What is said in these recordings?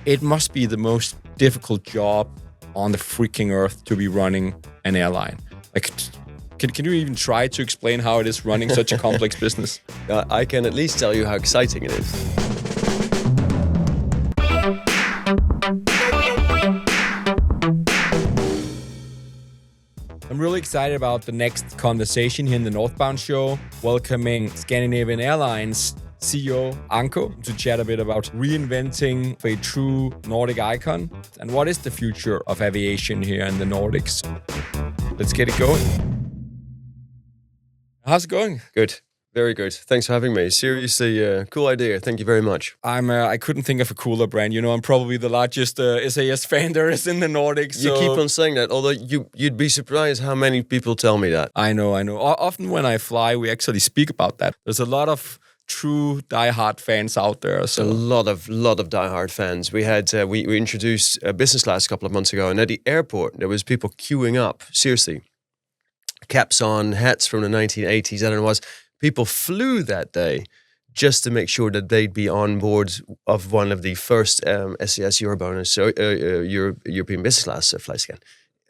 It must be the most difficult job on the freaking earth to be running an airline. Like, can you even try to explain how it is running such a complex business? I can at least tell you how exciting it is. I'm really excited about the next conversation here in the Northbound Show, welcoming Scandinavian Airlines CEO Anko to chat a bit about reinventing a true Nordic icon and what is the future of aviation here in the Nordics. Let's get it going. How's it going? Good. Very good. Thanks for having me. Seriously, cool idea. Thank you very much. I couldn't think of a cooler brand. You know, I'm probably the largest SAS fan there is in the Nordics. You keep on saying that, although you'd be surprised how many people tell me that. I know. Often when I fly, we actually speak about that. There's a lot of true diehard fans out there. So. A lot of diehard fans. We had we introduced business class a couple of months ago, and at the airport there was people queuing up. Seriously, caps on, hats from the 1980s, and it was. People flew that day just to make sure that they'd be on board of one of the first SAS Eurobonus, European business class flights again.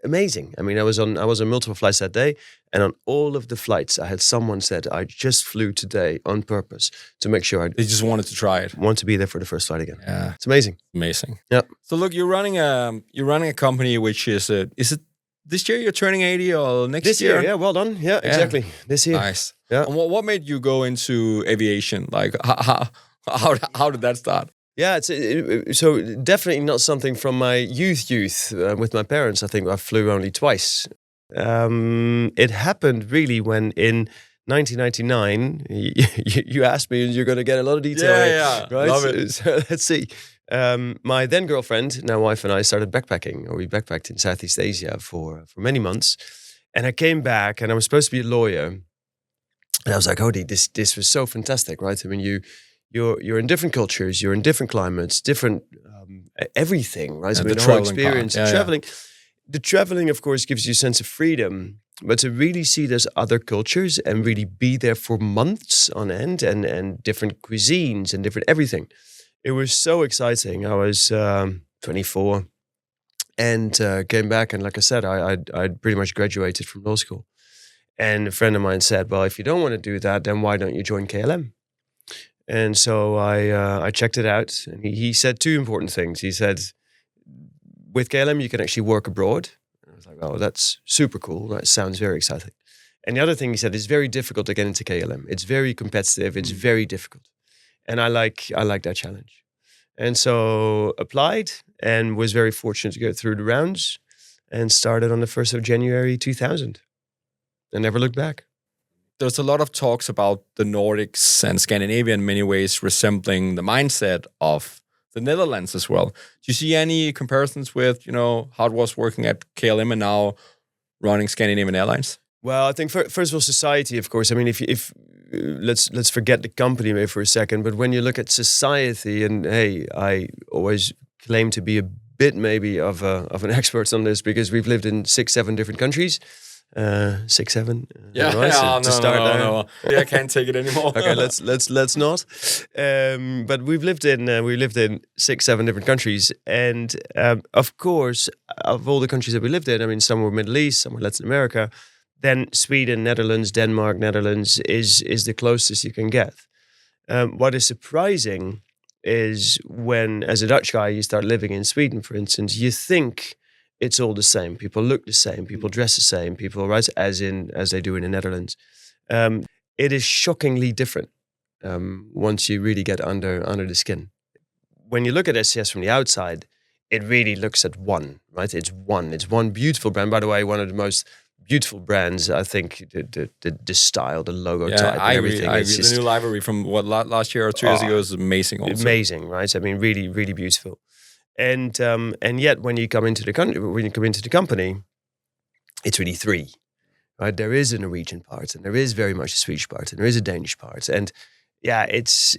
Amazing. I mean, I was on multiple flights that day, and on all of the flights, I had someone said, "I just flew today on purpose to make sure they just wanted to try it, want to be there for the first flight again." Yeah, it's amazing. Amazing. Yeah. So look, you're running a company which is it this year you're turning 80 or next year? This year, yeah. Well done. Yeah, exactly. This year. Nice. Yeah. And what made you go into aviation? Like, how did that start? Yeah, so definitely not something from my youth. With my parents, I think I flew only twice. It happened really when in 1999, you asked me, and you're going to get a lot of detail. Yeah, right? Love it. So let's see. My then girlfriend, now wife, and I started backpacking, or we backpacked in Southeast Asia for many months. And I came back, and I was supposed to be a lawyer. And I was like, Hody, this was so fantastic, right? I mean, you're in different cultures, you're in different climates, different everything, right? So the whole experience, traveling. Yeah. The traveling, of course, gives you a sense of freedom, but to really see those other cultures and really be there for months on end, and different cuisines and different everything. It was so exciting. I was 24 and came back, and like I said, I'd pretty much graduated from law school. And a friend of mine said, well, if you don't want to do that, then why don't you join KLM? And so I checked it out, and he said two important things. He said, with KLM, you can actually work abroad. And I was like, oh, that's super cool. That sounds very exciting. And the other thing he said, it's very difficult to get into KLM. It's very competitive. It's very difficult. And I like that challenge. And so applied and was very fortunate to go through the rounds and started on the 1st of January 2000. And never looked back. There's a lot of talks about the Nordics and Scandinavia in many ways resembling the mindset of the Netherlands as well. Do you see any comparisons with, how it was working at KLM and now running Scandinavian Airlines? Well, I think first of all, society, of course. I mean, if let's forget the company maybe for a second, but when you look at society, and hey, I always claim to be a bit maybe of an expert on this because we've lived in 6-7 different countries. 6-7. Yeah, no. Yeah, I can't take it anymore. Okay, let's not. But we've lived in 6-7 different countries, and of course, of all the countries that we lived in, I mean, some were Middle East, some were Latin America. Then Sweden, Netherlands, Denmark, Netherlands is the closest you can get. What is surprising is when, as a Dutch guy, you start living in Sweden, for instance, you think it's all the same. People look the same. People dress the same. People, right, as they do in the Netherlands. It is shockingly different once you really get under the skin. When you look at SAS from the outside, it really looks at one, right? It's one beautiful brand. By the way, one of the most beautiful brands. I think the style, the logo type, and everything. I agree. The new livery from last year or 2 years ago is amazing. Also. Amazing, right? I mean, really, really beautiful. And yet, when you come into the company, it's really three. Right? There is a Norwegian part, and there is very much a Swedish part, and there is a Danish part, and yeah, it's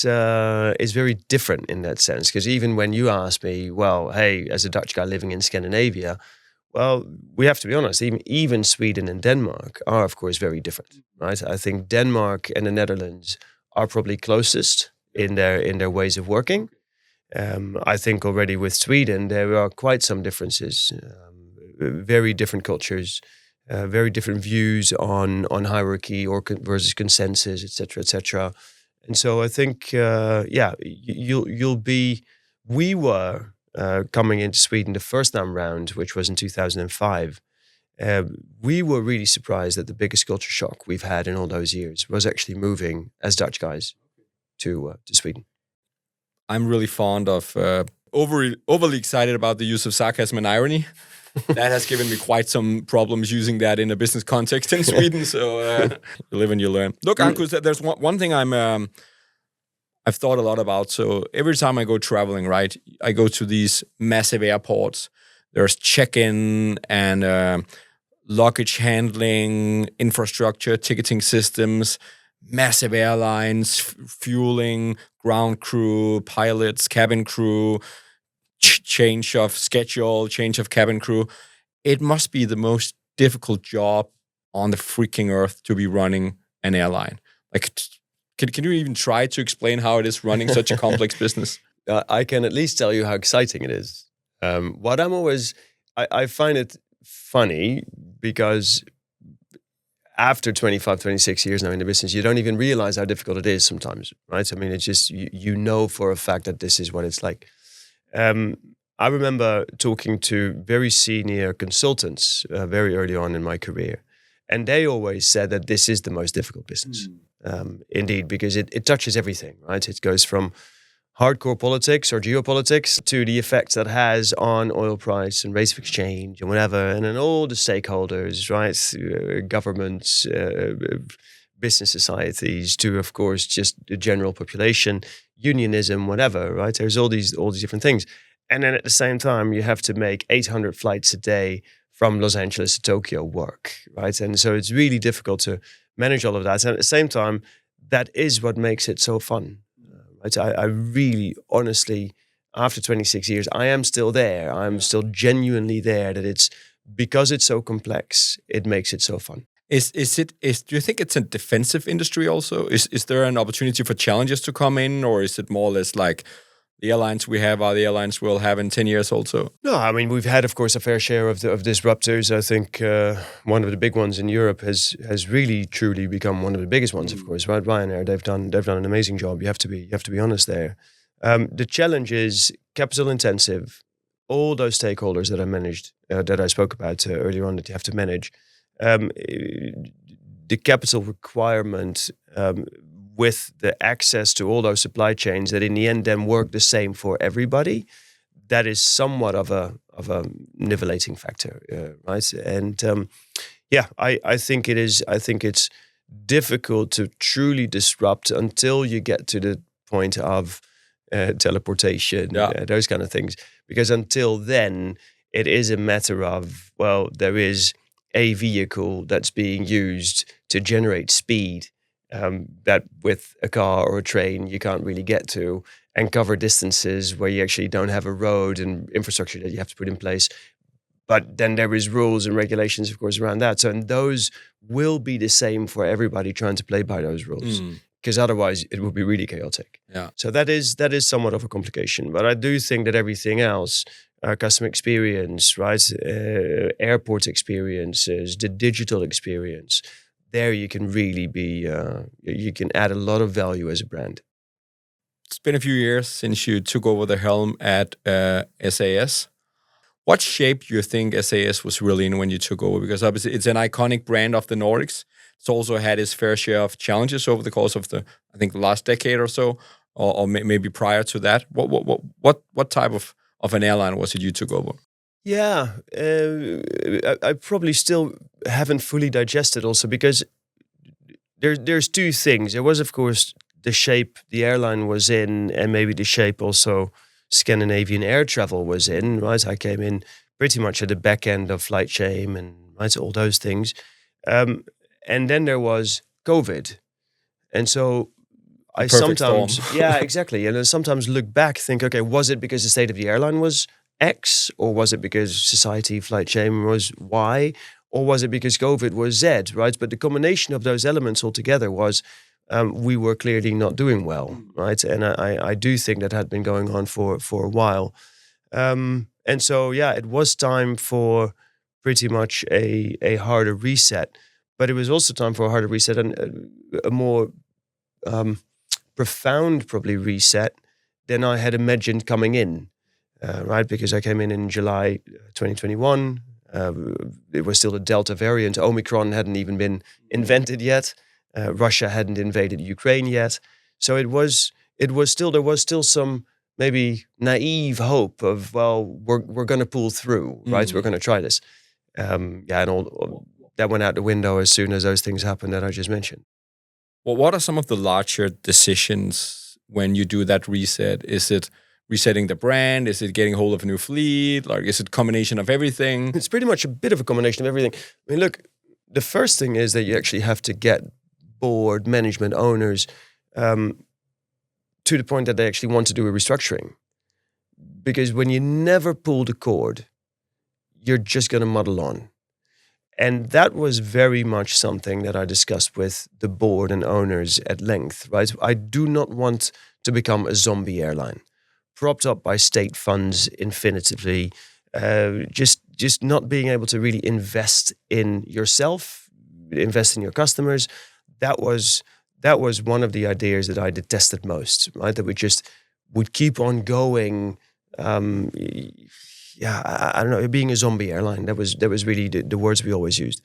very different in that sense. Because even when you ask me, well, hey, as a Dutch guy living in Scandinavia, well, we have to be honest. Even Sweden and Denmark are, of course, very different, right? I think Denmark and the Netherlands are probably closest in their ways of working. I think already with Sweden, there are quite some differences, very different cultures, very different views on hierarchy or versus consensus, etc., etc. And so I think, you'll be. We were coming into Sweden the first time round, which was in 2005. We were really surprised that the biggest culture shock we've had in all those years was actually moving as Dutch guys to Sweden. I'm really fond of overly excited about the use of sarcasm and irony. That has given me quite some problems using that in a business context in Sweden. So you live and you learn. Look, Anko, there's one thing I've thought a lot about. So every time I go traveling, right, I go to these massive airports. There's check-in and luggage handling, infrastructure, ticketing systems, massive airlines, fueling, ground crew, pilots, cabin crew, change of schedule, change of cabin crew. It must be the most difficult job on the freaking earth to be running an airline. Like, can you even try to explain how it is running such a complex business? I can at least tell you how exciting it is. What I'm always, I find it funny because after 25, 26 years now in the business, you don't even realize how difficult it is sometimes, right? I mean, it's just, you know for a fact that this is what it's like. I remember talking to very senior consultants very early on in my career, and they always said that this is the most difficult business. Indeed, because it touches everything, right? It goes from hardcore politics or geopolitics to the effects that has on oil price and rates of exchange and whatever, and then all the stakeholders, right? Governments, business societies, to of course just the general population, unionism, whatever, right? There's all these different things, and then at the same time you have to make 800 flights a day from Los Angeles to Tokyo work, right? And so it's really difficult to manage all of that, and at the same time, that is what makes it so fun. I really, honestly, after 26 years, I am still there. I'm still genuinely there. That it's because it's so complex, it makes it so fun. Do you think it's a defensive industry also? Is there an opportunity for challenges to come in, or is it more or less like the airlines we have are the airlines we'll have in 10 years also? No, I mean, we've had, of course, a fair share of disruptors. I think one of the big ones in Europe has really, truly become one of the biggest ones, of course, right? Ryanair, they've done an amazing job. You have to be honest there. The challenge is capital intensive. All those stakeholders that I spoke about earlier on that you have to manage. The capital requirement with the access to all those supply chains that in the end then work the same for everybody, that is somewhat of a nivelating factor, right? And I think it is. I think it's difficult to truly disrupt until you get to the point of teleportation, those kind of things. Because until then, it is a matter of, well, there is a vehicle that's being used to generate speed that with a car or a train you can't really get to, and cover distances where you actually don't have a road and infrastructure that you have to put in place. But then there is rules and regulations, of course, around that. So, and those will be the same for everybody trying to play by those rules, because otherwise it would be really chaotic. Yeah. So that is somewhat of a complication. But I do think that everything else, customer experience, right, airport experiences, the digital experience, there you can really be, you can add a lot of value as a brand. It's been a few years since you took over the helm at SAS. What shape do you think SAS was really in when you took over? Because obviously it's an iconic brand of the Nordics. It's also had its fair share of challenges over the course of the last decade or so, or maybe prior to that. What type of an airline was it you took over? Yeah, I probably still haven't fully digested also, because there's two things. There was, of course, the shape the airline was in, and maybe the shape also Scandinavian air travel was in, right? I came in pretty much at the back end of flight shame and right, all those things. And then there was COVID. And so I sometimes, yeah, exactly. And I sometimes look back, think, okay, was it because the state of the airline was X, or was it because society flight shame was Y, or was it because COVID was Z, right? But the combination of those elements altogether was, we were clearly not doing well, right? And I do think that had been going on for a while. And so, yeah, it was time for pretty much a harder reset. But it was also time for a harder reset and a more profound, probably, reset than I had imagined coming in, right? Because I came in July 2021. It was still the Delta variant. Omicron hadn't even been invented yet. Russia hadn't invaded Ukraine yet. So there was still some maybe naive hope of, well, we're going to pull through, right? We're going to try this. And all that went out the window as soon as those things happened that I just mentioned. Well, what are some of the larger decisions when you do that reset? Is it resetting the brand? Is it getting hold of a new fleet? Like, is it a combination of everything? It's pretty much a bit of a combination of everything. I mean, look, the first thing is that you actually have to get board, management, owners to the point that they actually want to do a restructuring. Because when you never pull the cord, you're just going to muddle on. And that was very much something that I discussed with the board and owners at length, right? I do not want to become a zombie airline, propped up by state funds infinitively, just not being able to really invest in yourself, invest in your customers. That was one of the ideas that I detested most, right? That we just would keep on going. I don't know, being a zombie airline. That was really the words we always used.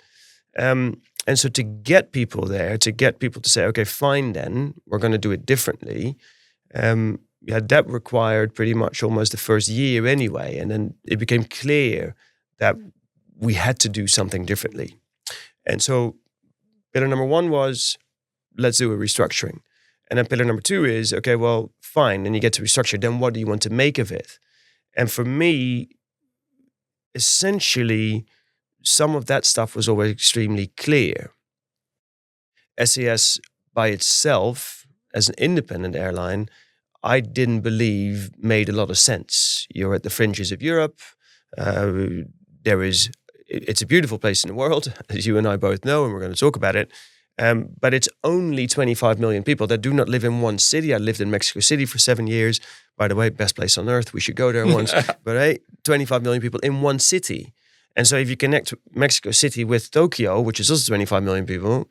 And so to get people there, to get people to say, okay, fine then, we're going to do it differently. That required pretty much almost the first year anyway. And then it became clear that we had to do something differently. And so pillar number one was, let's do a restructuring. And then pillar number two is, okay, well, fine. And you get to restructure. Then what do you want to make of it? And for me, essentially, some of that stuff was always extremely clear. SAS by itself, as an independent airline, I didn't believe made a lot of sense. You're at the fringes of Europe. It's a beautiful place in the world, as you and I both know, and we're going to talk about it. But it's only 25 million people that do not live in one city. I lived in Mexico City for 7 years. By the way, best place on earth. We should go there once. But hey, 25 million people in one city. And so if you connect Mexico City with Tokyo, which is also 25 million people,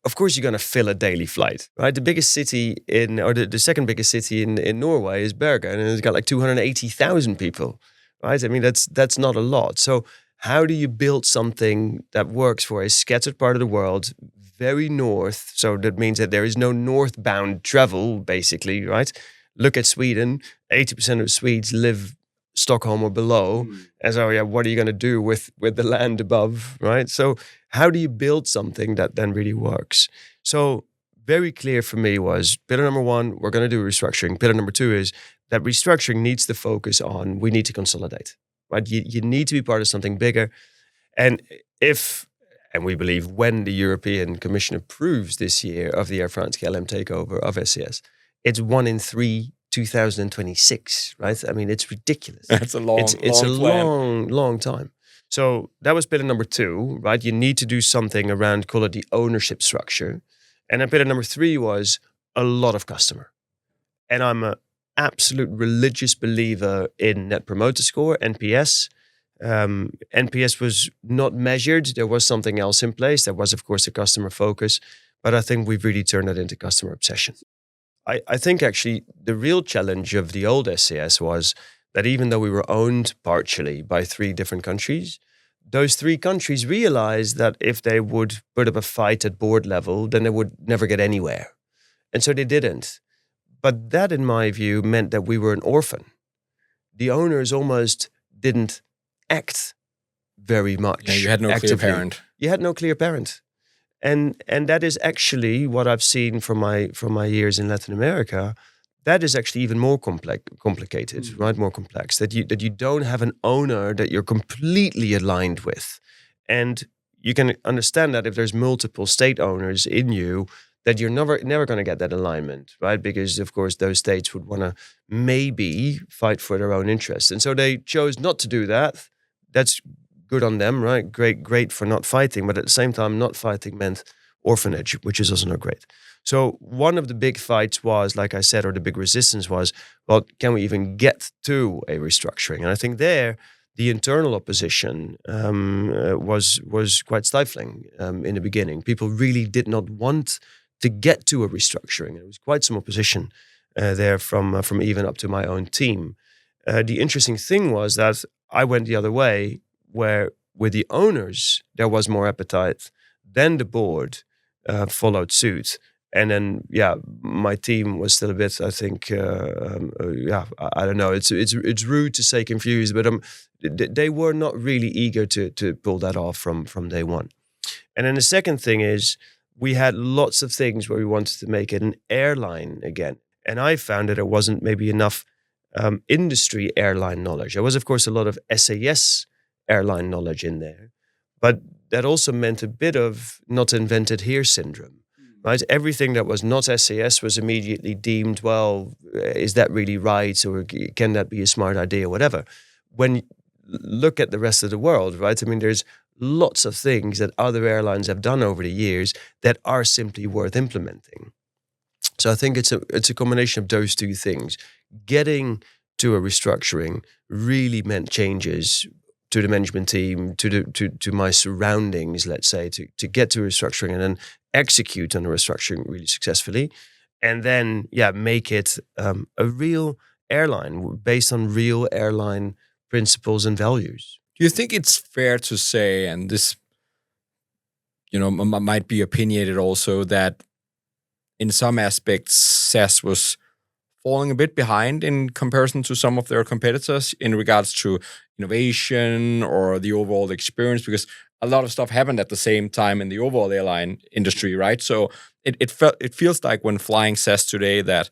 of course you're going to fill a daily flight, right? The biggest city the second biggest city in Norway is Bergen, and it's got like 280,000 people, right? I mean, that's not a lot. So how do you build something that works for a scattered part of the world, very north? So that means that there is no northbound travel, basically, right? Look at Sweden. 80% of Swedes live Stockholm or below. And so, what are you going to do with the land above, right? So how do you build something that then really works? So very clear for me was pillar number one, we're going to do restructuring. Pillar number two is that restructuring needs to focus on, we need to consolidate, right? You need to be part of something bigger. And we believe when the European Commission approves this year of the Air France-KLM takeover of SAS, it's 1 in 3, 2026, right? I mean, it's ridiculous. It's a long time. So that was pillar number two, right? You need to do something around, call it the ownership structure. And then pillar number three was a lot of customer. And I'm an absolute religious believer in Net Promoter Score, NPS. NPS was not measured. There was something else in place. There was, of course, the customer focus. But I think we've really turned that into customer obsession. I think actually the real challenge of the old SAS was that even though we were owned partially by 3 different countries, those 3 countries realized that if they would put up a fight at board level, then they would never get anywhere. And so they didn't. But that, in my view, meant that we were an orphan. The owners almost didn't act very much. Yeah, you had no actively. clear parent. You had no clear parent. And that is actually what I've seen from my years in Latin America. That is actually even more complicated, right? More complex. That you don't have an owner that you're completely aligned with, and you can understand that if there's multiple state owners in you, that you're never going to get that alignment, right? Because of course those states would want to maybe fight for their own interests, and so they chose not to do that. That's good on them, right? Great for not fighting, but at the same time, not fighting meant orphanage, which is also not great. So one of the big fights was, like I said, or the big resistance was, well, can we even get to a restructuring? And I think there, the internal opposition was quite stifling in the beginning. People really did not want to get to a restructuring. There was quite some opposition there from even up to my own team. The interesting thing was that I went the other way, where with the owners, there was more appetite. Then the board followed suit. And then, my team was still a bit, I think, I don't know. It's rude to say confused, but they were not really eager to pull that off from day one. And then the second thing is, we had lots of things where we wanted to make it an airline again. And I found that there wasn't maybe enough industry airline knowledge. There was, of course, a lot of SAS airline knowledge in there, but that also meant a bit of not invented here syndrome. Right, everything that was not SAS was immediately deemed, well, is that really right, or can that be a smart idea, or whatever. When you look at the rest of the world, right? I mean, there's lots of things that other airlines have done over the years that are simply worth implementing. So I think it's a combination of those two things. Getting to a restructuring really meant changes to the management team, to my surroundings, let's say, to get to restructuring and then execute on the restructuring really successfully, and then make it a real airline based on real airline principles and values. Do you think it's fair to say, and this, might be opinionated also, that in some aspects SAS was falling a bit behind in comparison to some of their competitors in regards to innovation or the overall experience, because a lot of stuff happened at the same time in the overall airline industry, right? So it feels like when flying SAS today that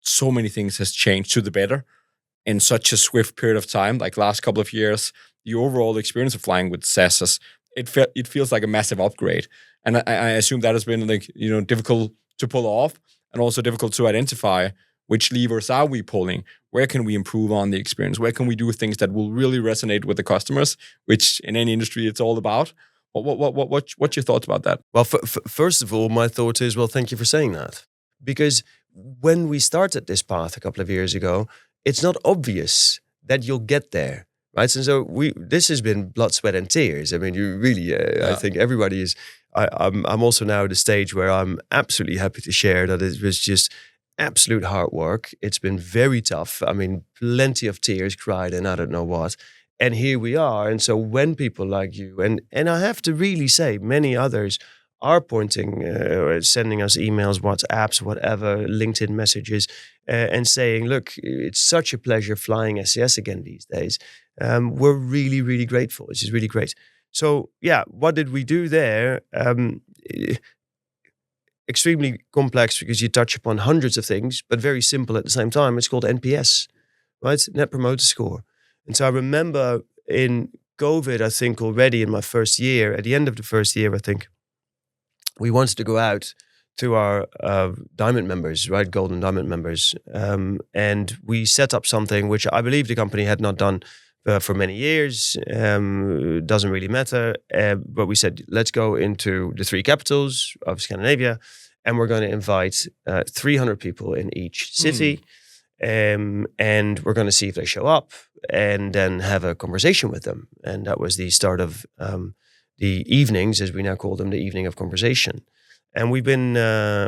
so many things has changed to the better in such a swift period of time, like last couple of years. The overall experience of flying with SAS, it feels like a massive upgrade. And I assume that has been difficult to pull off, and also difficult to identify which levers are we pulling, where can we improve on the experience, where can we do things that will really resonate with the customers, which in any industry it's all about. What's your thoughts about that? Well, first of all, my thought is, well, thank you for saying that. Because when we started this path a couple of years ago, it's not obvious that you'll get there, right? And so this has been blood, sweat, and tears. I mean, you really, I think everybody is. I'm also now at a stage where I'm absolutely happy to share that it was just absolute hard work. It's been very tough. I mean, plenty of tears cried and I don't know what. And here we are. And so when people like you, and I have to really say, many others are pointing, sending us emails, WhatsApps, whatever, LinkedIn messages, and saying, look, it's such a pleasure flying SAS again these days. We're really, really grateful. This is really great. So, what did we do there? Extremely complex because you touch upon hundreds of things, but very simple at the same time. It's called NPS, right? Net Promoter Score. And so I remember in COVID, I think already in my first year, at the end of the first year, I think, we wanted to go out to our diamond members, right? Golden diamond members. And we set up something which I believe the company had not done for many years. Doesn't really matter. But we said, let's go into the 3 capitals of Scandinavia, and we're going to invite 300 people in each city. And we're going to see if they show up and then have a conversation with them. And that was the start of the evenings, as we now call them, the evening of conversation. And we've been,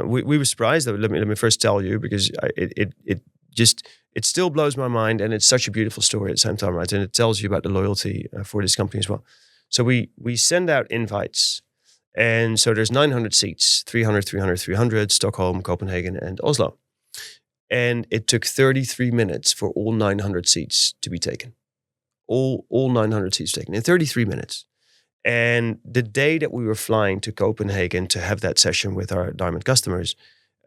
we were surprised. Let me first tell you, because it still blows my mind, and it's such a beautiful story at the same time, right? And it tells you about the loyalty for this company as well. So we send out invites, and so there's 900 seats, 300, 300, 300, Stockholm, Copenhagen, and Oslo. And it took 33 minutes for all 900 seats to be taken. All 900 seats taken in 33 minutes. And the day that we were flying to Copenhagen to have that session with our diamond customers,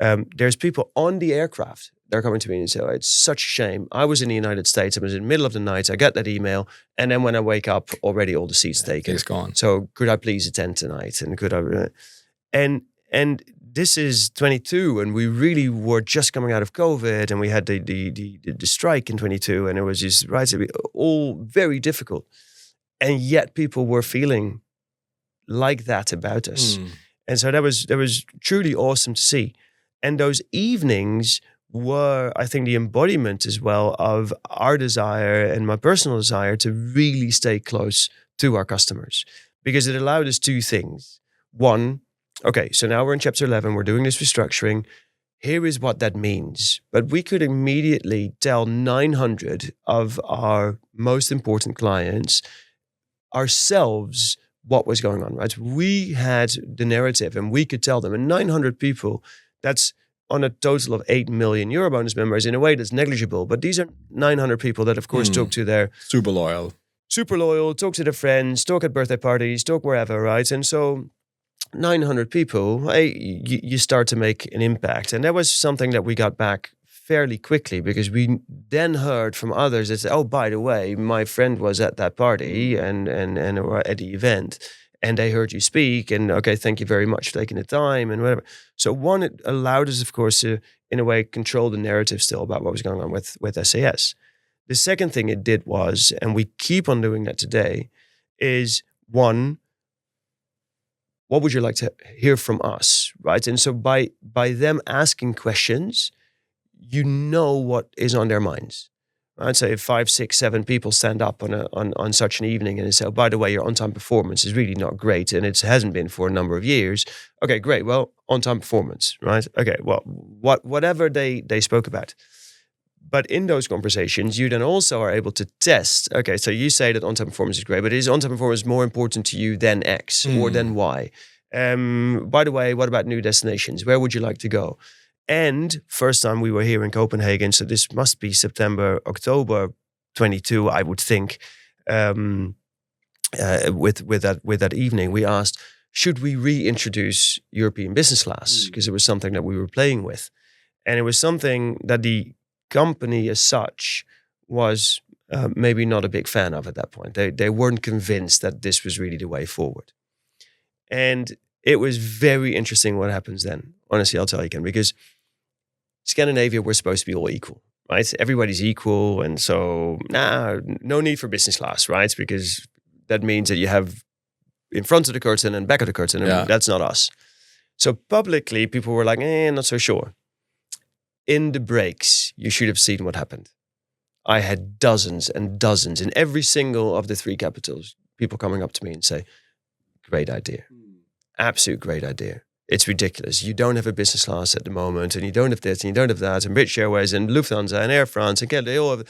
there's people on the aircraft. They're coming to me and say, oh, it's such a shame. I was in the United States. I was in the middle of the night. I got that email. And then when I wake up, already all the seats taken. It's gone. So could I please attend tonight? And could I? And this is 22, and we really were just coming out of COVID, and we had the strike in 22, and it was just all very difficult. And yet people were feeling like that about us. And so that was truly awesome to see. And those evenings were, I think, the embodiment as well of our desire and my personal desire to really stay close to our customers, because it allowed us two things. One, okay, so now we're in chapter 11, we're doing this restructuring. Here is what that means. But we could immediately tell 900 of our most important clients ourselves what was going on, right? We had the narrative and we could tell them. And 900 people, that's on a total of 8 million Eurobonus members. In a way, that's negligible. But these are 900 people that, of course, talk to their... Super loyal, talk to their friends, talk at birthday parties, talk wherever, right? And so 900 people, you start to make an impact. And that was something that we got back fairly quickly, because we then heard from others that said, oh, by the way, my friend was at that party and or at the event, and they heard you speak, and okay, thank you very much for taking the time and whatever. So one, it allowed us, of course, to, in a way, control the narrative still about what was going on with SAS. The second thing it did was, and we keep on doing that today, is one, what would you like to hear from us, right? And so by them asking questions, you know what is on their minds. I'd say if 5, 6, 7 people stand up on such an evening and they say, oh, by the way, your on-time performance is really not great, and it hasn't been for a number of years. Okay, great. Well, on-time performance, right? Okay, well, whatever they spoke about. But in those conversations, you then also are able to test. Okay, so you say that on-time performance is great, but is on-time performance more important to you than X or than Y? By the way, what about new destinations? Where would you like to go? And first time we were here in Copenhagen, so this must be September, October 22, I would think. With that evening, we asked, should we reintroduce European business class? Because it was something that we were playing with. And it was something that the company as such was maybe not a big fan of at that point. They weren't convinced that this was really the way forward. And it was very interesting what happens then. Honestly, I'll tell you again, because Scandinavia, we're supposed to be all equal, right? Everybody's equal. And so, no need for business class, right? Because that means that you have in front of the curtain and back of the curtain, and that's not us. So publicly, people were like, not so sure. In the breaks, you should have seen what happened. I had dozens and dozens in every single of the 3 capitals, people coming up to me and say, great idea. Absolute great idea. It's ridiculous. You don't have a business class at the moment, and you don't have this, and you don't have that, and British Airways, and Lufthansa, and Air France, and they all have.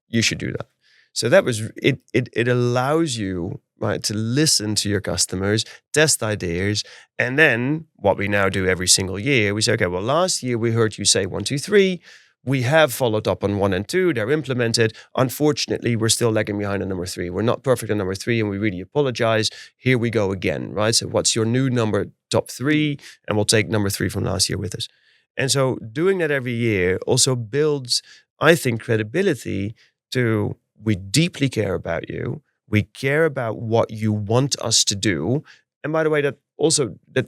You should do that. So that was it. It allows you, right, to listen to your customers, test ideas, and then what we now do every single year, we say, okay, well, last year we heard you say 1, 2, 3. We have followed up on 1 and 2. They're implemented. Unfortunately, we're still lagging behind on number 3. We're not perfect on number 3, and we really apologize. Here we go again, right? So what's your new number, top 3? And we'll take number 3 from last year with us. And so doing that every year also builds, I think, credibility to, we deeply care about you. We care about what you want us to do. And by the way, that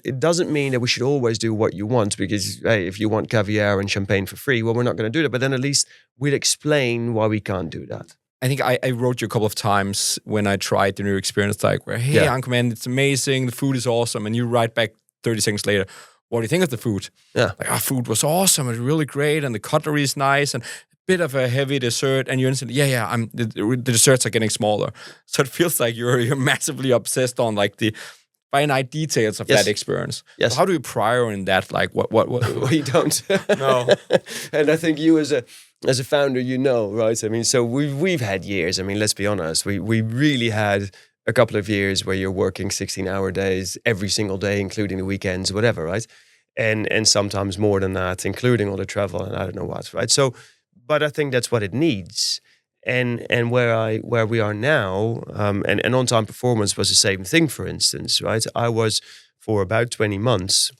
it doesn't mean that we should always do what you want, because hey, if you want caviar and champagne for free, well, we're not going to do that. But then at least we'll explain why we can't do that. I think I wrote you a couple of times when I tried the new experience, like, where, hey, Anko, man, it's amazing. The food is awesome. And you write back 30 seconds later, what do you think of the food? Yeah. Like, our food was awesome. It was really great. And the cutlery is nice. And bit of a heavy dessert, and you instantly, the desserts are getting smaller. So it feels like you're massively obsessed on like the finite details of that experience. Yes. So how do you prior in that? Like what? We don't. No. And I think you as a founder, right? I mean, so we've had years. I mean, let's be honest. We really had a couple of years where you're working 16-hour days every single day, including the weekends, whatever, right? And sometimes more than that, including all the travel and I don't know what, right? So, but I think that's what it needs. And where we are now, and on-time performance was the same thing, for instance, right? I was, for about 20 months,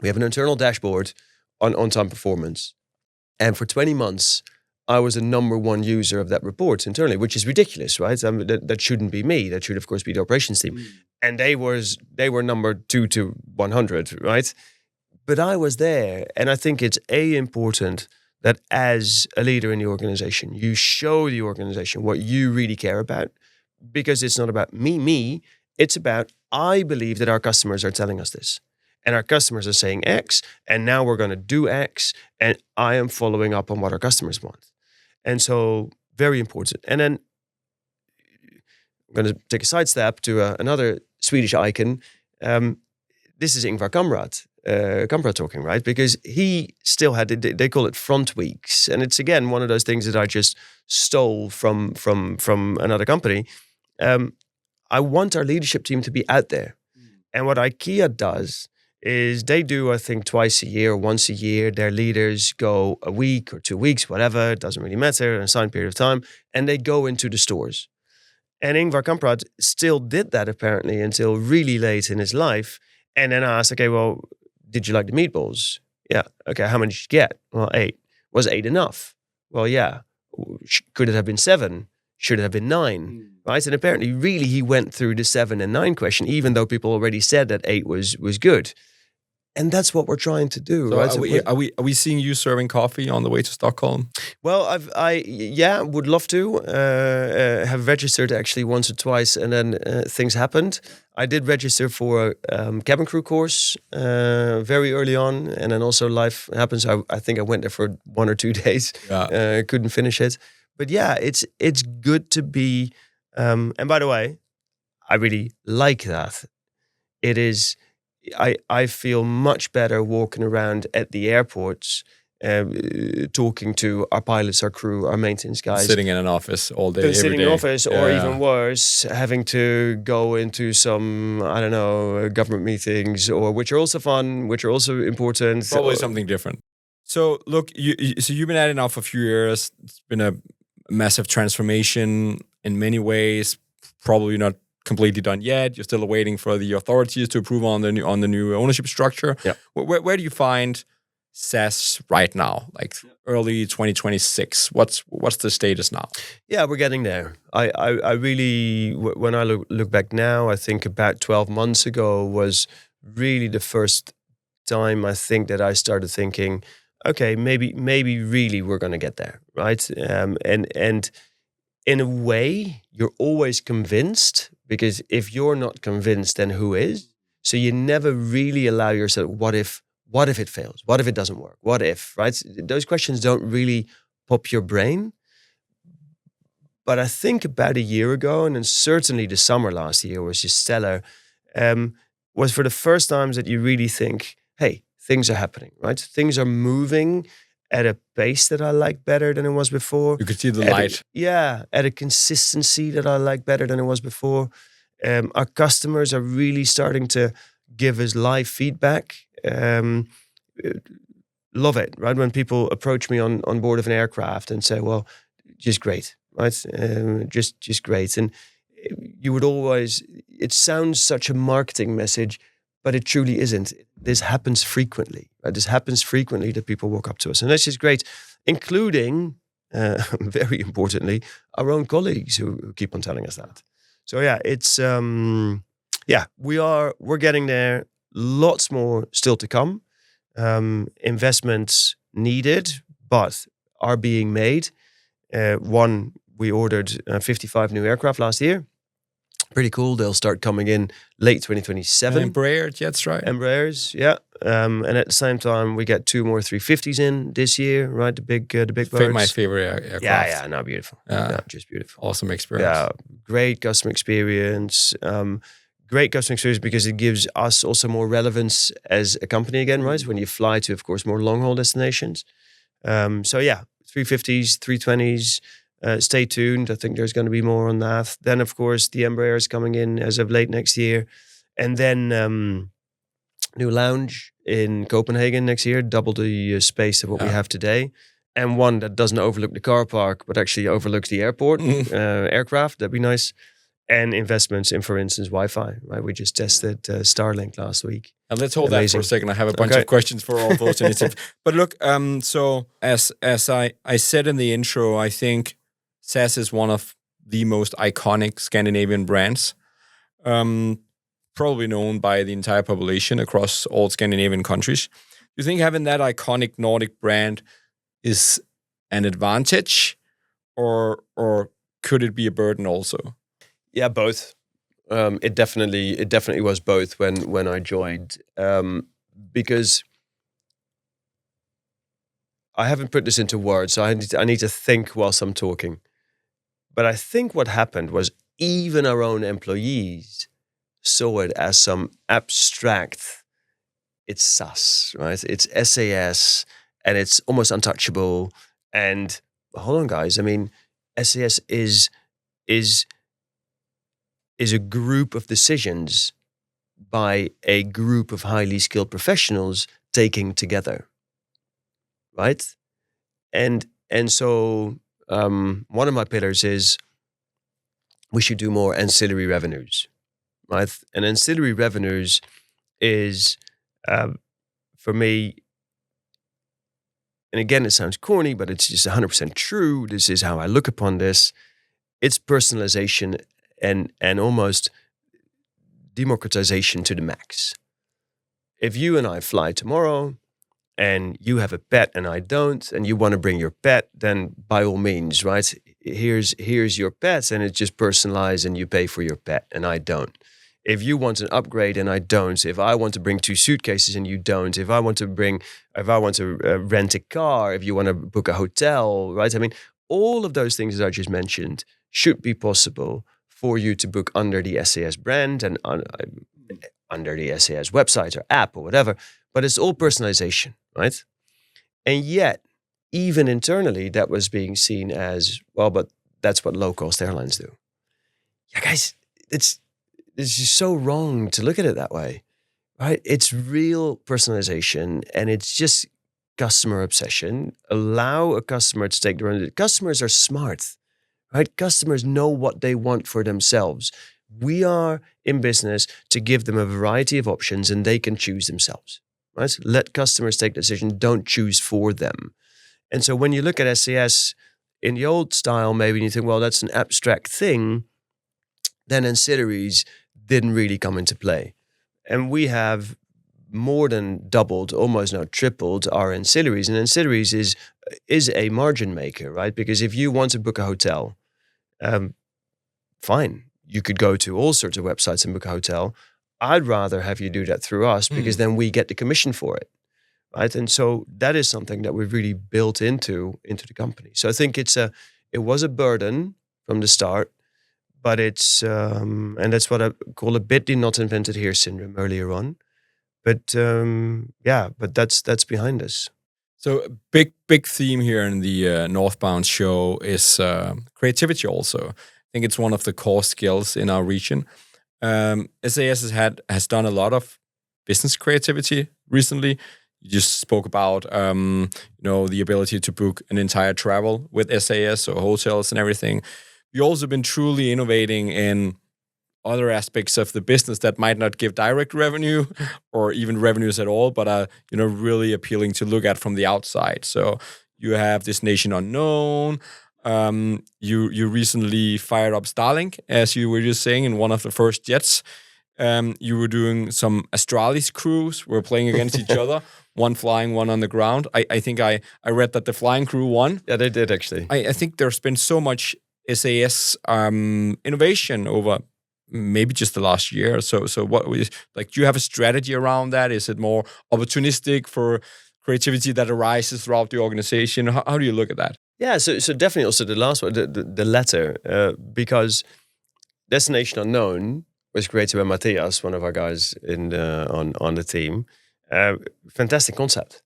we have an internal dashboard on on-time performance. And for 20 months, I was the number 1 user of that report internally, which is ridiculous, right? That shouldn't be me. That should, of course, be the operations team. And they were number 2 to 100, right? But I was there. And I think it's important that as a leader in the organization, you show the organization what you really care about, because it's not about me. It's about, I believe that our customers are telling us this. and our customers are saying X, and now we're going to do X, and I am following up on what our customers want. And so, very important. And then I'm going to take a sidestep to another Swedish icon. This is Ingvar Kamprad talking, right? Because he still had, they call it front weeks. And it's, again, one of those things that I just stole from another company. I want our leadership team to be out there. And what IKEA does is they do, I think, twice a year, once a year. Their leaders go a week or 2 weeks, whatever, it doesn't really matter, in a assigned period of time, and they go into the stores. And Ingvar Kamprad still did that, apparently, until really late in his life. And then I asked, okay, well, did you like the meatballs? Yeah. Okay, how many did you get? Well, 8. Was 8 enough? Well, yeah. Could it have been 7? Should it have been 9? Right? And apparently, really, he went through the 7 and 9 question, even though people already said that 8 was good. And that's what we're trying to do. So right? Are we seeing you serving coffee on the way to Stockholm? Well, I would love to have registered actually once or twice, and then things happened. I did register for a cabin crew course very early on, and then also life happens. I think I went there for 1 or 2 days. Yeah. Couldn't finish it, but yeah, it's good to be. And by the way, I really like that. It is. I feel much better walking around at the airports, talking to our pilots, our crew, our maintenance guys. Sitting in an office all day, every sitting day. in an office, or even worse, having to go into some, I don't know, government meetings, or which are also fun, which are also important. Probably something different. So look, you've been at it now for a few years. It's been a massive transformation in many ways. Probably not completely done yet. You're still waiting for the authorities to approve on the new ownership structure. Yeah. Where do you find SAS right now? Like early 2026. What's the status now? Yeah, we're getting there. I really, when I look back now, I think about 12 months ago was really the first time I think that I started thinking, okay, maybe really we're going to get there, right? And in a way, you're always convinced, because if you're not convinced, then who is? So you never really allow yourself, what if it fails? What if it doesn't work? What if, right? Those questions don't really pop your brain. But I think about a year ago, and then certainly the summer last year was just stellar, was for the first times that you really think, hey, things are happening, right? Things are moving at a pace that I like better than it was before. You could see the light. At a consistency that I like better than it was before. Our customers are really starting to give us live feedback. Love it, right? When people approach me on board of an aircraft and say, well, just great, right? Just great. And you would always, it sounds such a marketing message, but it truly isn't. This happens frequently, right? This happens frequently that people walk up to us. And that's just great, including, very importantly, our own colleagues who keep on telling us that. So yeah, it's, we're getting there. Lots more still to come. Investments needed, but are being made. One, we ordered 55 new aircraft last year. Pretty cool. They'll start coming in late 2027. Embraer jets, right? Embraers, yeah. And at the same time, we get 2 more 350s in this year, right? The big birds. My favorite aircraft. Yeah, no, beautiful. Yeah, just beautiful. Awesome experience. Yeah, great customer experience. Great customer experience because it gives us also more relevance as a company again, right? When you fly to, of course, more long-haul destinations. So yeah, 350s, 320s. Stay tuned. I think there's going to be more on that. Then, of course, the Embraer is coming in as of late next year. And then new lounge in Copenhagen next year, double the space of what we have today. And one that doesn't overlook the car park, but actually overlooks the airport, aircraft. That'd be nice. And investments in, for instance, Wi-Fi, right? We just tested Starlink last week. And let's hold that for a second. I have a bunch of questions for all those initiatives. But look, so as I said in the intro, I think SAS is one of the most iconic Scandinavian brands, probably known by the entire population across all Scandinavian countries. Do you think having that iconic Nordic brand is an advantage, or could it be a burden also? Yeah, both. It definitely was both when I joined. because I haven't put this into words, so I need to think whilst I'm talking. But I think what happened was even our own employees saw it as some abstract, it's SAS, right? It's SAS, and it's almost untouchable. And hold on, guys. I mean, SAS is a group of decisions by a group of highly skilled professionals taking together, right? And so one of my pillars is we should do more ancillary revenues, right? And ancillary revenues is, for me, and again, it sounds corny, but it's just 100% true. This is how I look upon this. It's personalization and almost democratization to the max. If you and I fly tomorrow and you have a pet and I don't, and you want to bring your pet, then by all means, right? Here's your pet, and it's just personalized and you pay for your pet and I don't. If you want an upgrade and I don't, if I want to bring 2 suitcases and you don't, if I want to rent a car, if you want to book a hotel, right? I mean, all of those things that I just mentioned should be possible for you to book under the SAS brand and under the SAS website or app or whatever. But it's all personalization, right? And yet, even internally, that was being seen as, well, but that's what low-cost airlines do. Yeah, guys, it's just so wrong to look at it that way, right? It's real personalization, and it's just customer obsession. Allow a customer to take their own. Customers are smart, right? Customers know what they want for themselves. We are in business to give them a variety of options, and they can choose themselves, right? Let customers take the decision. Don't choose for them. And so when you look at SAS in the old style, maybe you think, well, that's an abstract thing. Then ancillaries didn't really come into play. And we have more than doubled, almost now tripled our ancillaries. And ancillaries is a margin maker, right? Because if you want to book a hotel, fine. You could go to all sorts of websites and book a hotel. I'd rather have you do that through us because then we get the commission for it, right? And so that is something that we've really built into the company. So I think it was a burden from the start, but it's and that's what I call a bit the not invented here syndrome earlier on. But but that's behind us. So a big theme here in the Northbound Show is creativity also. I think it's one of the core skills in our region. SAS has done a lot of business creativity recently. You just spoke about the ability to book an entire travel with SAS or hotels and everything. You've also been truly innovating in other aspects of the business that might not give direct revenue or even revenues at all, but are really appealing to look at from the outside. So you have this Nation Unknown. You recently fired up Starlink, as you were just saying, in one of the first jets. You were doing some Astralis crews. We're playing against each other, one flying, one on the ground. I think I read that the flying crew won. Yeah, they did actually. I think there's been so much SAS innovation over maybe just the last year. So what was like? Do you have a strategy around that? Is it more opportunistic for creativity that arises throughout the organization? How do you look at that? Yeah, so definitely also the last one, the latter, because Destination Unknown was created by Matthias, one of our guys on the team. Fantastic concept,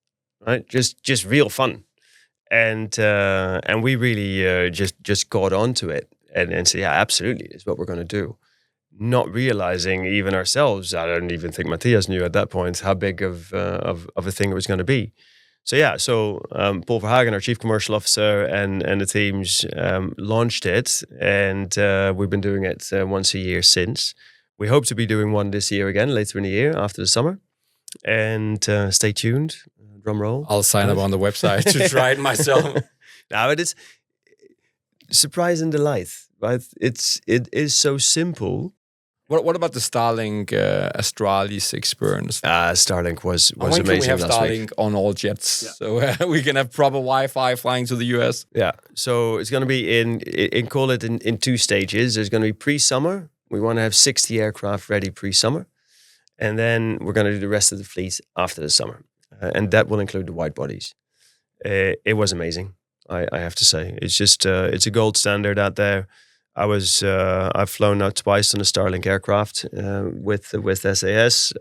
right? Just real fun, and we really just caught on to it and said, yeah, absolutely, it's what we're going to do. Not realizing even ourselves, I don't even think Matthias knew at that point how big of a thing it was going to be. So yeah, Paul Verhagen, our chief commercial officer, and the teams launched it, and we've been doing it once a year since. We hope to be doing one this year again, later in the year, after the summer. And stay tuned, drum roll. I'll sign up on the website to try it myself. Now it is surprise and delight, right? It is so simple. What about the Starlink Astralis experience? Starlink was amazing. Can we have last Starlink week on all jets, so we can have proper Wi-Fi flying to the US? Yeah, so it's going to be in 2 stages. There's going to be pre-summer. We want to have 60 aircraft ready pre-summer, And then we're going to do the rest of the fleet after the summer. And that will include the wide bodies. It was amazing, I have to say. It's just, it's a gold standard out there. I've flown now twice on a Starlink aircraft with SAS.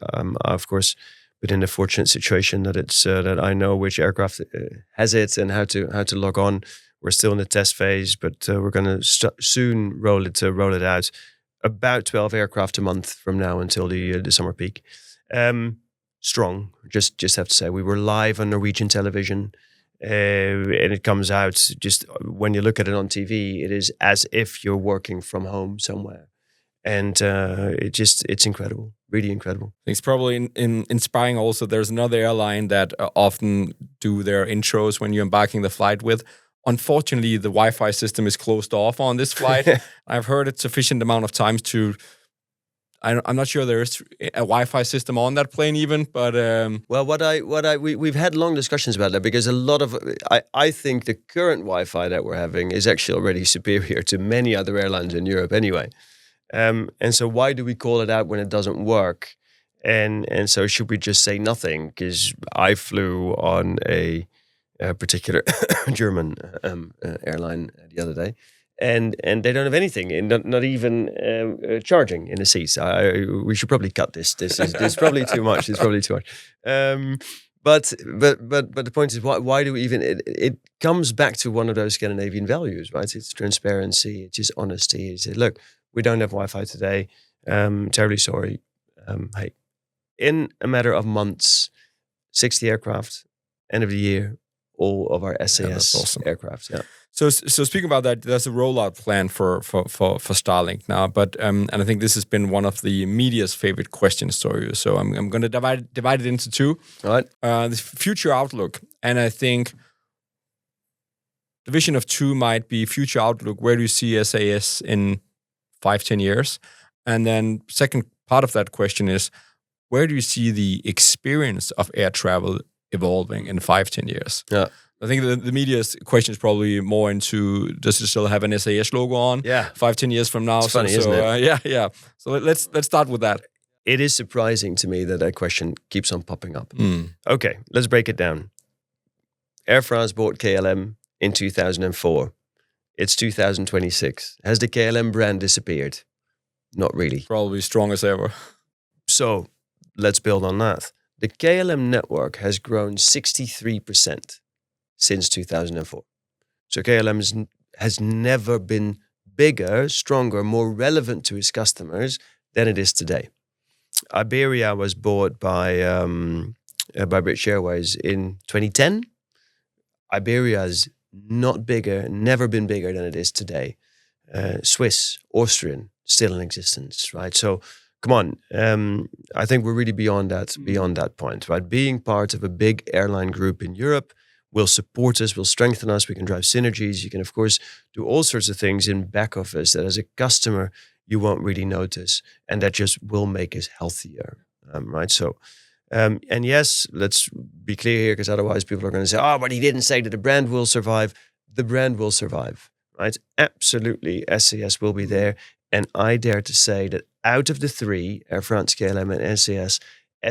Of course, been in the fortunate situation that that I know which aircraft has it and how to log on. We're still in the test phase, but we're going to soon roll it out. About 12 aircraft a month from now until the summer peak. Strong, just have to say. We were live on Norwegian television, and it comes out just when you look at it on TV, it is as if you're working from home somewhere, and it's incredible, really incredible. It's probably inspiring. Also, there's another airline that often do their intros when you're embarking the flight with. Unfortunately, the Wi-Fi system is closed off on this flight. I've heard it sufficient amount of times to. I'm not sure there is a Wi-Fi system on that plane even, but well, we've had long discussions about that because a lot of I think the current Wi-Fi that we're having is actually already superior to many other airlines in Europe anyway. And so why do we call it out when it doesn't work? And so should we just say nothing? Because I flew on a particular German airline the other day, and they don't have anything, and not even charging in the seats. We should probably cut this. This is probably too much. It's probably too much. But the point is, why do we even? It comes back to one of those Scandinavian values, right? It's transparency. It's just honesty. It's look, we don't have Wi-Fi today. Terribly sorry. Hey, in a matter of months, 60 aircraft, end of the year. All of our SAS awesome. Aircraft. Yeah. So speaking about that, there's a rollout plan for Starlink now, but and I think this has been one of the media's favorite questions to you. So I'm going to divide it into two. All right. The future outlook, and I think the vision of two might be future outlook. Where do you see SAS in 5-10 years? And then second part of that question is, where do you see the experience of air travel evolving in 5-10 years? Yeah, I think the media's question is probably more into, does it still have an SAS logo on? Yeah, 5-10 years from now. It's funny, isn't it? Yeah. So let's start with that. It is surprising to me that question keeps on popping up. Okay, let's break it down. Air France bought KLM in 2004. It's 2026. Has the KLM brand disappeared? Not really. Probably strong as ever. So let's build on that. The KLM network has grown 63% since 2004. So KLM has never been bigger, stronger, more relevant to its customers than it is today. Iberia was bought by British Airways in 2010. Iberia is not bigger, never been bigger than it is today. Swiss, Austrian, still in existence, right? So come on, I think we're really beyond that point, right? Being part of a big airline group in Europe will support us, will strengthen us. We can drive synergies. You can, of course, do all sorts of things in back office that as a customer, you won't really notice. And that just will make us healthier, right? So, and yes, let's be clear here, because otherwise people are going to say, oh, but he didn't say that the brand will survive. The brand will survive, right? Absolutely, SAS will be there. And I dare to say that out of the three, Air France, KLM, and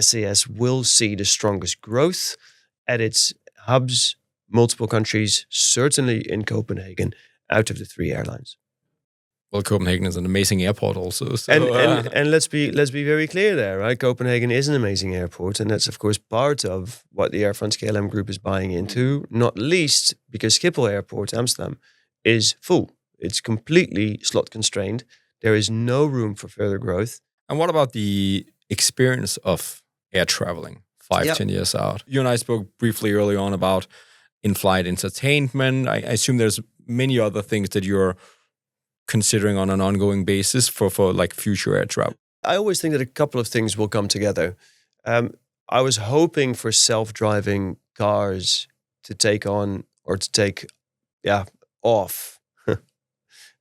SAS will see the strongest growth at its hubs, multiple countries, certainly in Copenhagen, out of the three airlines. Well, Copenhagen is an amazing airport also. So, and let's be very clear there, right? Copenhagen is an amazing airport, and that's of course part of what the Air France KLM group is buying into, not least because Schiphol Airport, Amsterdam, is full. It's completely slot constrained. There is no room for further growth. And what about the experience of air traveling 5-10 years out? You and I spoke briefly early on about in-flight entertainment. I assume there's many other things that you're considering on an ongoing basis for like future air travel. I always think that a couple of things will come together. I was hoping for self-driving cars to take on or to take off.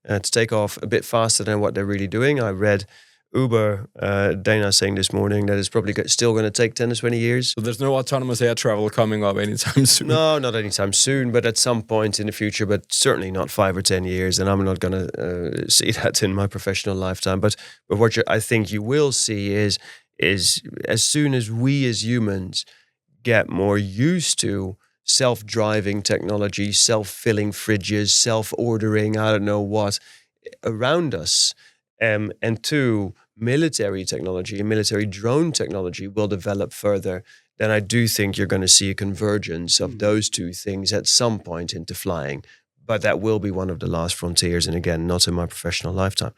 To take off a bit faster than what they're really doing. I read Uber, Dana saying this morning that it's probably still going to take 10 to 20 years. So there's no autonomous air travel coming up anytime soon? No, not anytime soon, but at some point in the future, but certainly not 5 or 10 years. And I'm not going to see that in my professional lifetime. But what I think you will see is is as soon as we as humans get more used to self-driving technology, self-filling fridges, self-ordering, I don't know what, around us, and two, military technology and military drone technology will develop further, then I do think you're going to see a convergence of those two things at some point into flying. But that will be one of the last frontiers, and again, not in my professional lifetime.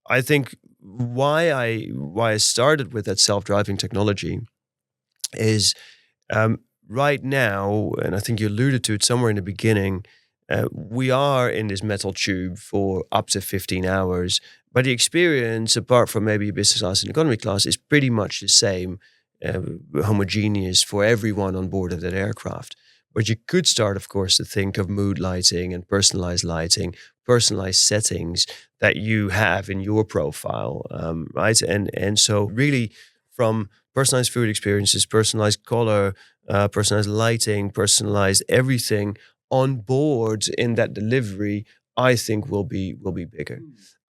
I think why I started with that self-driving technology is right now, and I think you alluded to it somewhere in the beginning, we are in this metal tube for up to 15 hours, but the experience, apart from maybe business class and economy class, is pretty much the same, homogeneous for everyone on board of that aircraft. But you could start, of course, to think of mood lighting, personalized settings that you have in your profile, right? And so really from personalized food experiences, personalized color, personalized lighting, personalized everything on board in that delivery, I think will be bigger.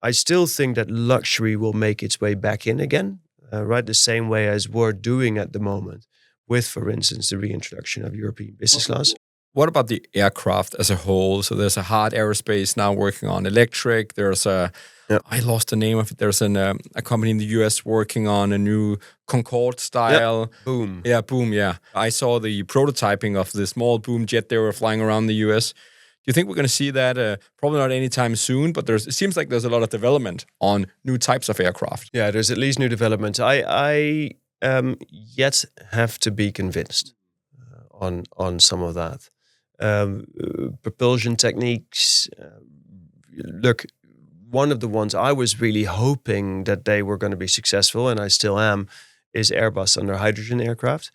I still think that luxury will make its way back in again, right? The same way as we're doing at the moment with, for instance, the reintroduction of European business class. What about the aircraft as a whole? So there's a Hard Aerospace now working on electric. There's I lost the name of it. There's a company in the US working on a new Concorde style. Yep. Boom. Yeah, Boom, yeah. I saw the prototyping of the small Boom jet they were flying around the US. Do you think we're going to see that? Probably not anytime soon, but it seems like there's a lot of development on new types of aircraft. Yeah, there's at least new development. I yet have to be convinced on some of that. Propulsion techniques. Look, one of the ones I was really hoping that they were going to be successful, and I still am, is Airbus on their hydrogen aircraft.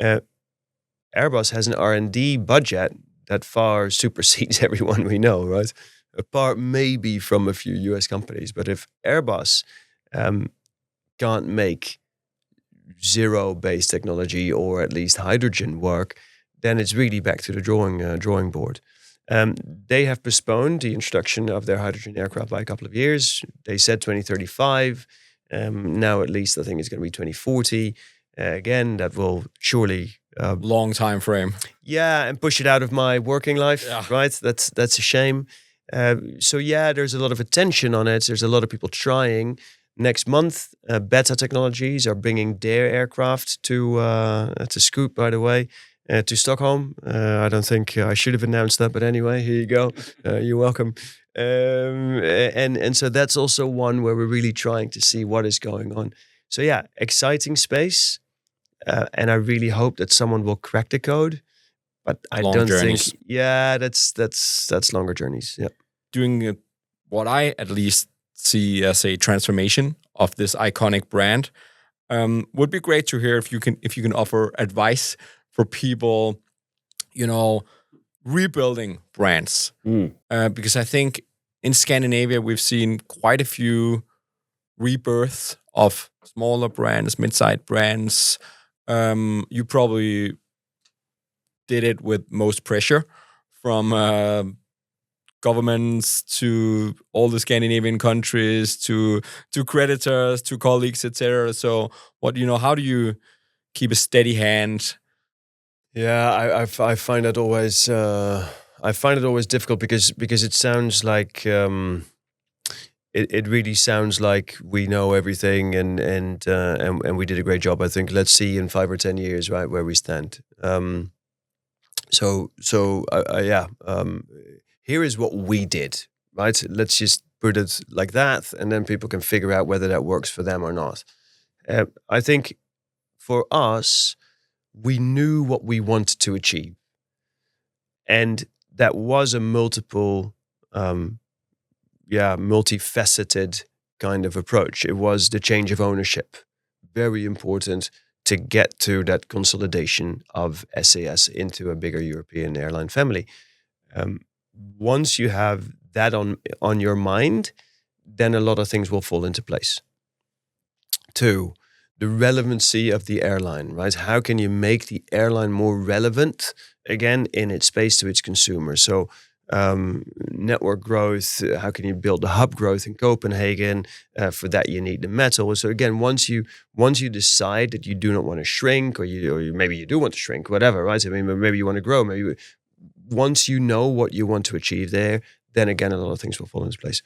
Airbus has an R&D budget that far supersedes everyone we know, right? Apart maybe from a few US companies. But if Airbus can't make zero-based technology or at least hydrogen work, then it's really back to the drawing board. They have postponed the introduction of their hydrogen aircraft by a couple of years. They said 2035. Now at least I think it's going to be 2040. Again, that will surely... long time frame. Yeah, and push it out of my working life, right? That's a shame. So yeah, there's a lot of attention on it. There's a lot of people trying. Next month, Beta Technologies are bringing their aircraft to Scoot, by the way, to Stockholm. I don't think I should have announced that, but anyway, here you go. You're welcome. And so that's also one where we're really trying to see what is going on. So yeah, exciting space. And I really hope that someone will crack the code, but I Long don't journeys. think. Yeah, that's longer journeys. Yeah, Doing what I at least see as a transformation of this iconic brand. Would be great to hear if you can offer advice for people, rebuilding brands. Because I think in Scandinavia we've seen quite a few rebirths of smaller brands, mid-sized brands. You probably did it with most pressure from governments to all the Scandinavian countries to creditors to colleagues, etc. So, how do you keep a steady hand? yeah. I find that always difficult because it sounds like it really sounds like we know everything and we did a great job. I think let's see in 5 or 10 years, right, where we stand. Here is what we did, right? Let's just put it like that, and then people can figure out whether that works for them or not. I think for us, we knew what we wanted to achieve, and that was a multifaceted kind of approach. It was the change of ownership, very important to get to that consolidation of SAS into a bigger European airline family. Once you have that on your mind, then a lot of things will fall into place. 2, the relevancy of the airline, right? How can you make the airline more relevant, again, in its space to its consumers? So network growth. How can you build the hub growth in Copenhagen? For that, you need the metal. So again, once you decide that you do not want to shrink, or maybe you do want to shrink, whatever, right? I mean, maybe you want to grow. Once you know what you want to achieve there, then again, a lot of things will fall into place.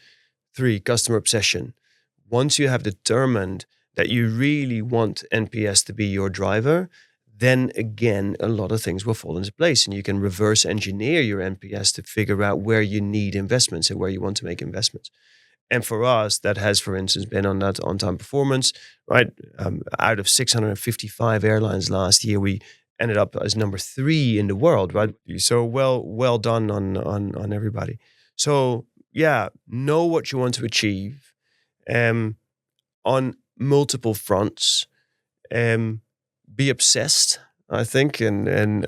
3, customer obsession. Once you have determined that you really want NPS to be your driver, then again, a lot of things will fall into place, and you can reverse engineer your NPS to figure out where you need investments and where you want to make investments. And for us, that has, for instance, been on that on-time performance, right? Out of 655 airlines last year, we ended up as number 3 in the world, right? So well done on everybody. So yeah, know what you want to achieve on multiple fronts. Be obsessed, I think, and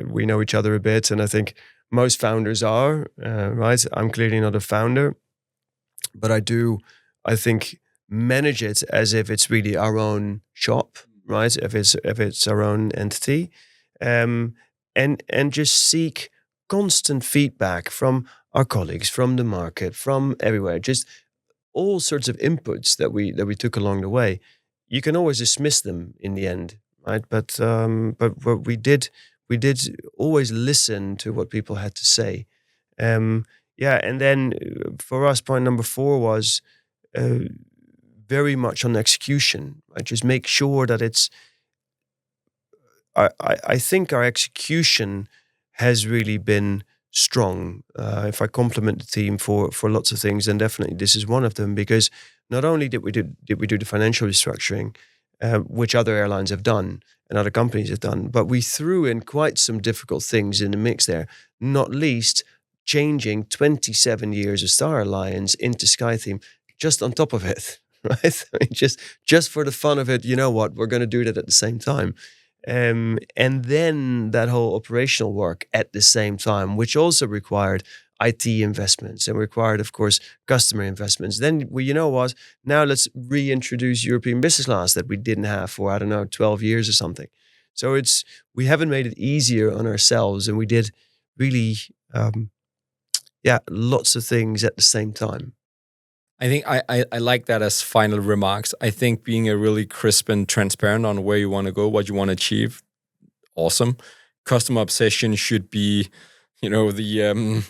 we know each other a bit, and I think most founders are, right? I'm clearly not a founder, but I think manage it as if it's really our own shop, right? If it's our own entity, and just seek constant feedback from our colleagues, from the market, from everywhere, just all sorts of inputs that we took along the way. You can always dismiss them in the end, right? But we did always listen to what people had to say. And then for us, point number 4 was very much on execution. Right? Just make sure that it's. I think our execution has really been strong. If I compliment the team for lots of things, then definitely this is one of them, because not only did we do the financial restructuring, which other airlines have done and other companies have done, but we threw in quite some difficult things in the mix there, not least changing 27 years of Star Alliance into SkyTeam just on top of it, right? I mean, just for the fun of it, you know what, we're going to do that at the same time. And then that whole operational work at the same time, which also required IT investments and required, of course, customer investments. Then you know what? Now let's reintroduce European business class that we didn't have for, 12 years or something. So we haven't made it easier on ourselves, and we did really, lots of things at the same time. I think I like that as final remarks. I think being a really crisp and transparent on where you want to go, what you want to achieve, awesome. Customer obsession should be, the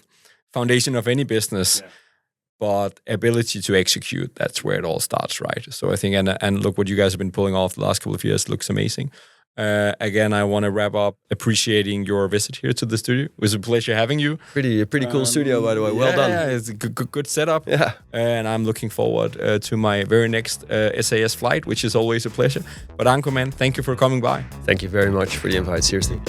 foundation of any business. Yeah. But ability to execute, that's where it all starts, right? So I think, and look what you guys have been pulling off the last couple of years, looks amazing. Again, I want to wrap up appreciating your visit here to the studio. It was a pleasure having you. Pretty cool studio, by the way. Well done. Yeah, it's a good setup. Yeah. And I'm looking forward to my very next SAS flight, which is always a pleasure. But Anko, man, thank you for coming by. Thank you very much for the invite, seriously.